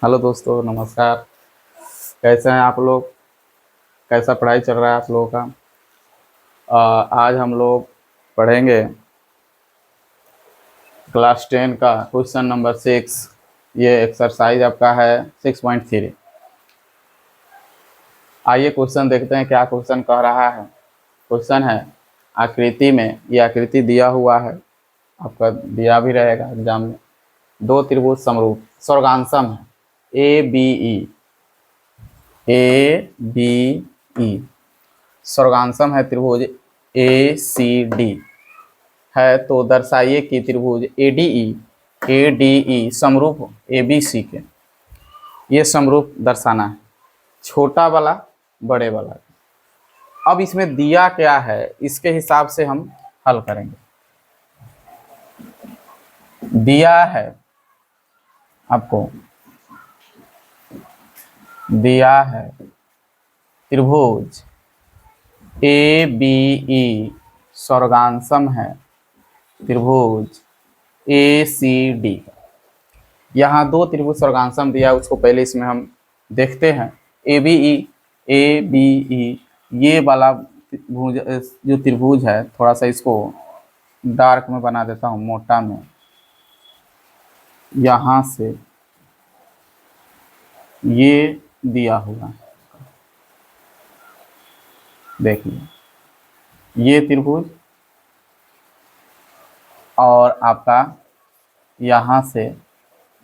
Hello दोस्तों, नमस्कार। कैसे हैं आप लोग? कैसा पढ़ाई चल रहा है आप लोगों का? आज हम लोग पढ़ेंगे क्लास 10 का क्वेश्चन नंबर 6। ये एक्सरसाइज आपका है 6.3। आइए क्वेश्चन देखते हैं क्या क्वेश्चन कह रहा है। क्वेश्चन है, आकृति में, ये आकृति दिया हुआ है, आपका दिया भी रहेगा एग्जाम में। दो त्रिभुज समरूप स्वर्गांसम है, A B E, A B E स्वर्गांसम है त्रिभुज ए सी डी है, तो दर्शाइए कि त्रिभुज ए डी ई समरूप ए बी सी के। ये समरूप दर्शाना है, छोटा वाला बड़े वाला। अब इसमें दिया क्या है, इसके हिसाब से हम हल करेंगे। दिया है आपको, दिया है त्रिभुज ए बी ई स्वर्गांसम है त्रिभुज ए सी डी। यहाँ दो त्रिभुज स्वर्गांसम दिया, उसको पहले इसमें हम देखते हैं। ए बी ई ये वाला भुज जो त्रिभुज है, थोड़ा सा इसको डार्क में बना देता हूँ, मोटा में। यहाँ से ये दिया हुआ है, देखिए ये त्रिभुज, और आपका यहाँ से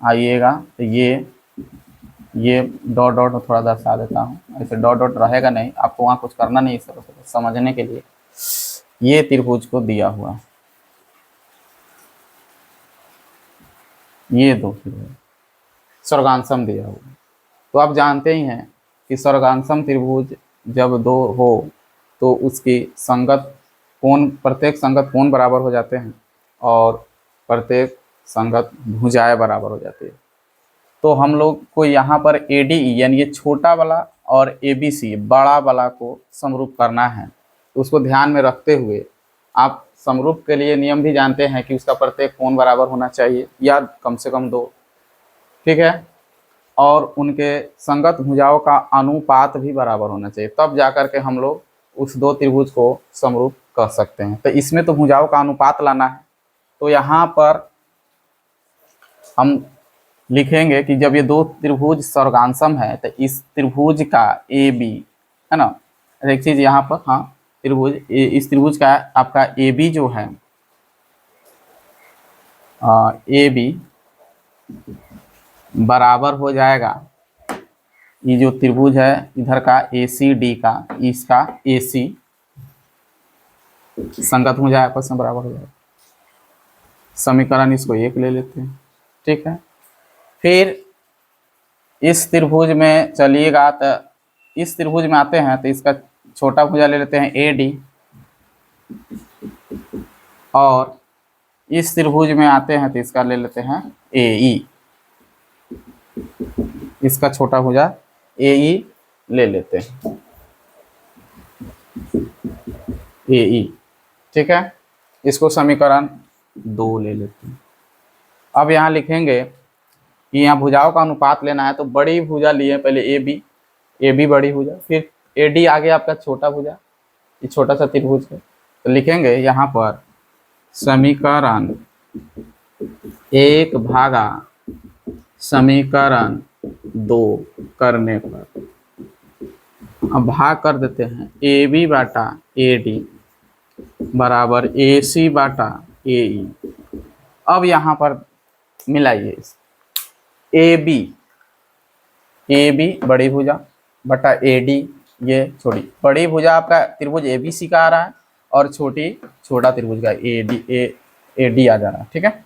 आइएगा तो ये डॉट डॉट थोड़ा दर्शा देता हूँ। ऐसे डॉट डॉट रहेगा नहीं, आपको वहाँ कुछ करना नहीं, इस तरह से समझने के लिए ये त्रिभुज को दिया हुआ है। ये दो त्रिभुज स्वर्गांसम दिया हुआ है। तो आप जानते ही हैं कि स्वर्गांसम त्रिभुज जब दो हो तो उसकी संगत कोण, प्रत्येक संगत कोण बराबर हो जाते हैं और प्रत्येक संगत भुजाएं बराबर हो जाती है। तो हम लोग को यहाँ पर ए डी ई यानी ये छोटा वाला और ए बी सी बड़ा वाला को समरूप करना है। तो उसको ध्यान में रखते हुए आप समरूप के लिए नियम भी जानते हैं कि उसका प्रत्येक कोण बराबर होना चाहिए, या कम से कम दो, ठीक है। और उनके संगत भुजाओं का अनुपात भी बराबर होना चाहिए, तब जाकर के हम लोग उस दो त्रिभुज को समरूप कह सकते हैं। तो इसमें तो भुजाओं का अनुपात लाना है। तो यहाँ पर हम लिखेंगे कि जब ये दो त्रिभुज स्वर्गांसम है तो इस त्रिभुज का ए बी, है ना, एक चीज यहाँ पर, हाँ, त्रिभुज इस त्रिभुज का आपका ए बी जो है, ए बी बराबर हो जाएगा, ये जो त्रिभुज है इधर का ए सी डी का, इसका ए सी संगत हो जाए, आपस में बराबर हो जाएगा। समीकरण इसको एक ले लेते हैं, ठीक है। फिर इस त्रिभुज में चलिएगा, तो इस त्रिभुज में आते हैं तो इसका छोटा भुजा ले लेते हैं ए डी, और इस त्रिभुज में आते हैं तो इसका ले लेते हैं ए ई, इसका छोटा भुजा ए ई ले लेते हैं, ए ई, ठीक है। इसको समीकरण 2 ले लेते हैं। अब यहाँ लिखेंगे कि यहाँ भुजाओं का अनुपात लेना है, तो बड़ी भुजा लिए पहले ए बी बड़ी भुजा, फिर ए डी आगे आपका छोटा भुजा, ये छोटा सा त्रिभुज है। तो लिखेंगे यहाँ पर समीकरण 1 भागा समीकरण 2 करने पर, अब भाग कर देते हैं, A B Bata A D बराबर ए सी बाटा ए ई। अब यहाँ पर मिलाइए, ए बी बड़ी भुजा बटा ए डी, ये छोटी, बड़ी भुजा आपका त्रिभुज ए बी सी का आ रहा है और छोटा त्रिभुज का ए डी आ जा रहा है, ठीक है।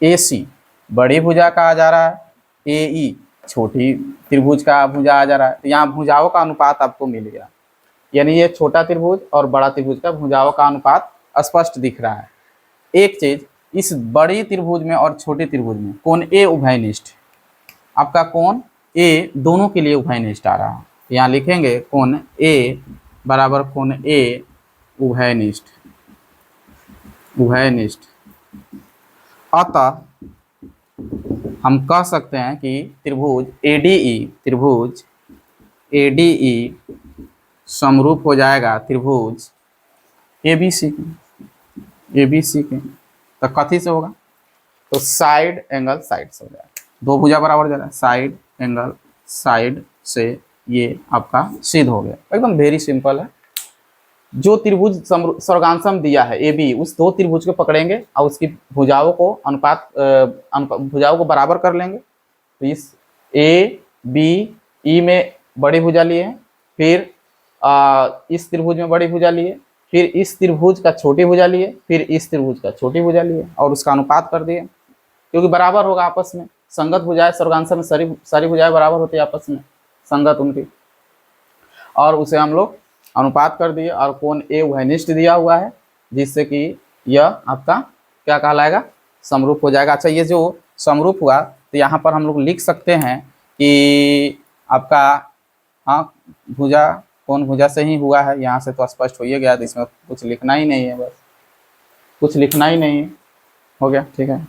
ए सी बड़ी भुजा का आ जा रहा है, ए ई छोटी त्रिभुज का भुजा आ जा रहा है। तो यहाँ भुजाओं का अनुपात आपको मिल गया, यानी ये छोटा त्रिभुज और बड़ा त्रिभुज का भुजाओं का अनुपात स्पष्ट दिख रहा है। एक चीज, इस बड़ी त्रिभुज में और छोटे त्रिभुज में कोण ए उभयनिष्ठ, आपका कोण ए दोनों के लिए उभयनिष्ठ आ रहा है। यहाँ लिखेंगे कोण ए बराबर कोण ए उभयनिष्ठ, अतः हम कह सकते हैं कि त्रिभुज ADE समरूप हो जाएगा त्रिभुज ABC के। तो कथी से होगा? तो साइड एंगल साइड से हो जाएगा, दो भुजा बराबर जाएगा, साइड एंगल साइड से ये आपका सिद्ध हो गया। एकदम वेरी सिंपल है। जो त्रिभुज स्वर्गांशम दिया है AB, उस दो त्रिभुज को पकड़ेंगे और उसकी भुजाओं को भुजाओं को बराबर कर लेंगे। तो इस ABE में बड़ी भुजा लिए, फिर इस त्रिभुज में बड़ी भुजा लिए, फिर इस त्रिभुज का छोटी भुजा लिए, फिर इस त्रिभुज का छोटी भुजा लिए और उसका अनुपात कर दिए, क्योंकि बराबर होगा आपस में। संगत भुजाएं स्वर्गांशम में सारी भुजाएं बराबर होती है आपस में, संगत उनकी, और उसे हम लोग अनुपात कर दिए और कोण A वहनिष्ठ दिया हुआ है, जिससे कि यह आपका क्या कहलाएगा? समरूप हो जाएगा। अच्छा, ये जो समरूप हुआ तो यहाँ पर हम लोग लिख सकते हैं कि आपका हाँ भुजा कोण भुजा से ही हुआ है, यहाँ से तो स्पष्ट हो ही गया, तो इसमें कुछ लिखना ही नहीं है, बस कुछ लिखना ही नहीं है, हो गया, ठीक है।